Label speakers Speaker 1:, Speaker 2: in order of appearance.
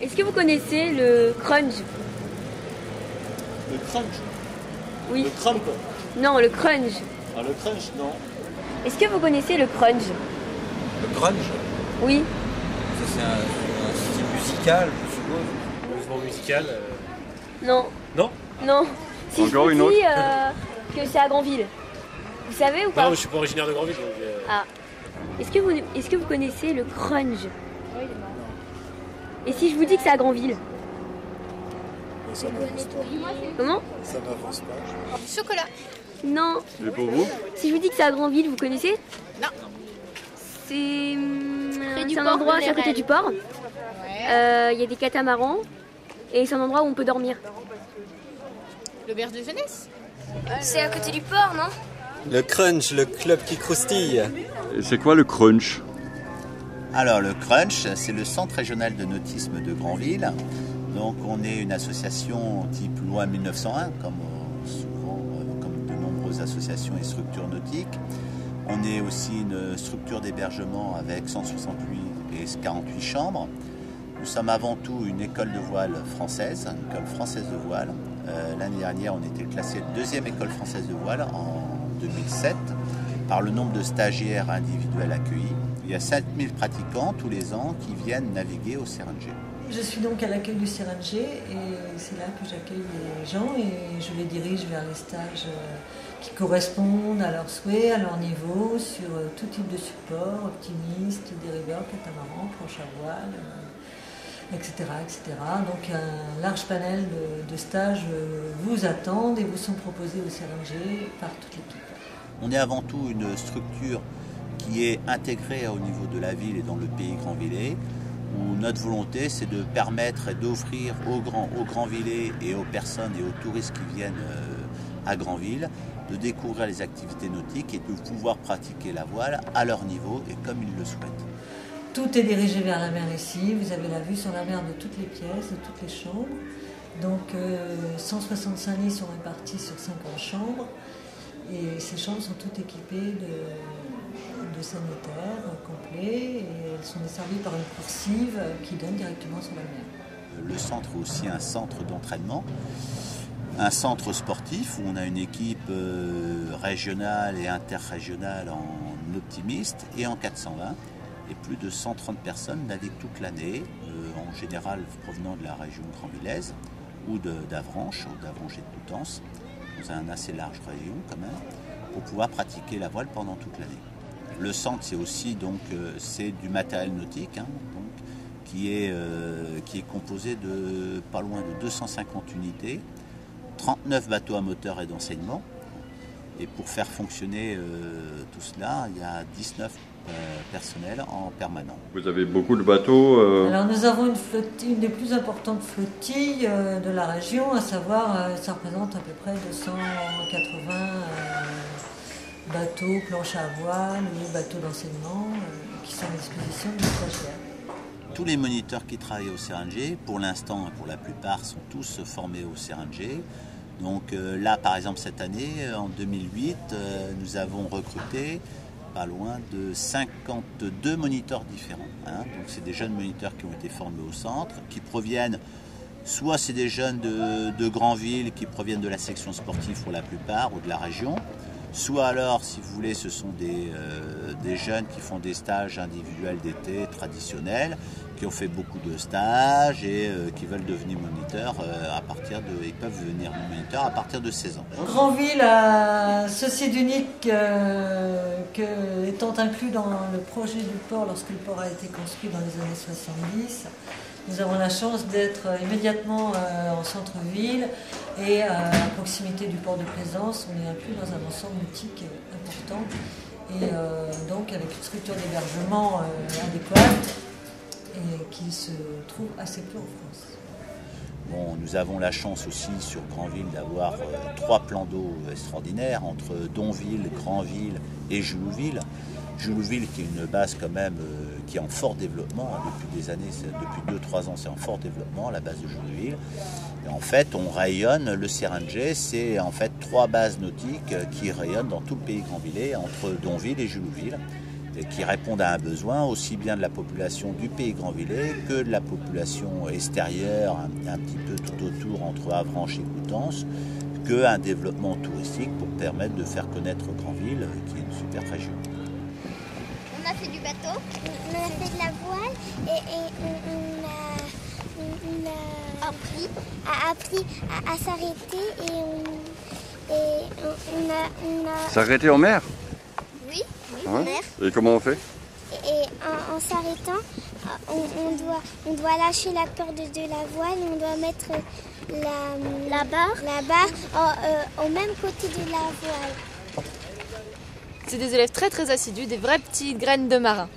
Speaker 1: Est-ce que vous connaissez le crunch?
Speaker 2: Le crunch?
Speaker 1: Oui.
Speaker 2: Le crump?
Speaker 1: Non, le crunch.
Speaker 2: Ah, le crunch, non.
Speaker 1: Est-ce que vous connaissez le crunch?
Speaker 3: Le grunge,
Speaker 1: Oui.
Speaker 3: ça c'est un style musical, je suppose.
Speaker 2: Mouvement musical.
Speaker 1: Non.
Speaker 2: Non?
Speaker 1: Non. Si
Speaker 4: Encore
Speaker 1: je
Speaker 4: une
Speaker 1: vous
Speaker 4: autre
Speaker 1: dis que c'est à Granville, vous savez ou pas?
Speaker 2: Non, je suis pas originaire de Grandville. Donc,
Speaker 1: Ah. Est-ce que vous connaissez le crunch? Et si je vous dis que c'est à Granville?
Speaker 5: Ça n'avance pas.
Speaker 1: Comment?
Speaker 5: Ça n'avance pas.
Speaker 6: Chocolat.
Speaker 1: Non.
Speaker 4: Et pour vous?
Speaker 1: Si je vous dis que c'est à Granville, vous connaissez?
Speaker 6: Non.
Speaker 1: C'est
Speaker 6: du
Speaker 1: un
Speaker 6: port
Speaker 1: endroit,
Speaker 6: de
Speaker 1: c'est à côté
Speaker 6: Lérel.
Speaker 1: du port.
Speaker 6: Ouais.
Speaker 1: Il y a des catamarans et c'est un endroit où on peut dormir.
Speaker 6: L'auberge de jeunesse.
Speaker 7: C'est à côté du port, non?
Speaker 8: Le crunch, le club qui croustille.
Speaker 4: Et c'est quoi le crunch?
Speaker 9: Alors le Crunch, c'est le centre régional de nautisme de Granville. Donc on est une association type loi 1901, comme de nombreuses associations et structures nautiques. On est aussi une structure d'hébergement avec 168 et 48 chambres. Nous sommes avant tout une école de voile française, une école française de voile. L'année dernière, on était classé deuxième école française de voile en 2007 par le nombre de stagiaires individuels accueillis. Il y a 7000 pratiquants tous les ans qui viennent naviguer au CRNG.
Speaker 10: Je suis donc à l'accueil du CRNG et c'est là que j'accueille les gens et je les dirige vers les stages qui correspondent à leurs souhaits, à leur niveau, sur tout type de support, optimiste, dériveur, catamaran, planche à voile, etc., etc. Donc un large panel de stages vous attendent et vous sont proposés au CRNG par toute l'équipe.
Speaker 9: On est avant tout une structure qui est intégrée au niveau de la ville et dans le pays grandvillais, où notre volonté c'est de permettre et d'offrir aux Grandvillais et aux personnes et aux touristes qui viennent à Granville de découvrir les activités nautiques et de pouvoir pratiquer la voile à leur niveau et comme ils le souhaitent.
Speaker 10: Tout est dirigé vers la mer ici, vous avez la vue sur la mer de toutes les pièces, de toutes les chambres. Donc 165 lits sont répartis sur 50 chambres et ces chambres sont toutes équipées de sanitaires complets et elles sont desservies par une coursive qui donne directement sur la mer.
Speaker 9: Le centre est aussi un centre d'entraînement, un centre sportif où on a une équipe régionale et interrégionale en optimiste et en 420 et plus de 130 personnes naviguent toute l'année, en général provenant de la région grandvillaise ou d'Avranches et de Coutances, dans un assez large rayon quand même, pour pouvoir pratiquer la voile pendant toute l'année. Le centre, c'est aussi c'est du matériel nautique, qui est composé de pas loin de 250 unités, 39 bateaux à moteur et d'enseignement. Et pour faire fonctionner tout cela, il y a 19 personnels en permanent.
Speaker 4: Vous avez beaucoup de bateaux
Speaker 10: Alors nous avons une des plus importantes flottilles de la région, à savoir, ça représente à peu près 280 bateaux, planches à voile ou bateaux d'enseignement qui sont à disposition des stagiaires.
Speaker 9: Tous les moniteurs qui travaillent au CRNG, pour l'instant et pour la plupart, sont tous formés au CRNG. Donc là, par exemple, cette année, en 2008, nous avons recruté pas loin de 52 moniteurs différents. Donc c'est des jeunes moniteurs qui ont été formés au centre, qui proviennent, soit c'est des jeunes de Granville qui proviennent de la section sportive pour la plupart, ou de la région, soit alors, si vous voulez, ce sont des jeunes qui font des stages individuels d'été traditionnels, qui ont fait beaucoup de stages et qui veulent devenir moniteurs ils peuvent devenir moniteurs à partir de 16 ans.
Speaker 10: Granville a ceci d'unique étant inclus dans le projet du port lorsque le port a été construit dans les années 70. Nous avons la chance d'être immédiatement en centre-ville et à proximité du port de Plaisance. On est inclus dans un ensemble nautique important et donc avec une structure d'hébergement adéquate et qui se trouve assez peu en France.
Speaker 9: Bon, nous avons la chance aussi sur Granville d'avoir 3 plans d'eau extraordinaires entre Donville, Granville et Julouville. Julouville qui est une base quand même qui est en fort développement depuis des années, depuis 2-3 ans c'est en fort développement la base de Julouville. Et en fait on rayonne, le CRNG c'est en fait 3 bases nautiques qui rayonnent dans tout le pays grandvillais entre Donville et Julouville. et qui répondent à un besoin aussi bien de la population du Pays Grandvillais que de la population extérieure, un petit peu tout autour entre Avranches et Coutances, qu'un développement touristique pour permettre de faire connaître Granville, qui est une super région.
Speaker 7: On a fait du bateau, on a fait de la voile et on a appris à s'arrêter et on a...
Speaker 4: S'arrêter en mer?
Speaker 7: Oui,
Speaker 4: Ouais.
Speaker 7: en mer.
Speaker 4: Et comment on fait?
Speaker 7: Et en s'arrêtant, on doit lâcher la corde de la voile, on doit mettre la barre au même côté de la voile.
Speaker 6: C'est des élèves très très assidus, des vraies petites graines de marins.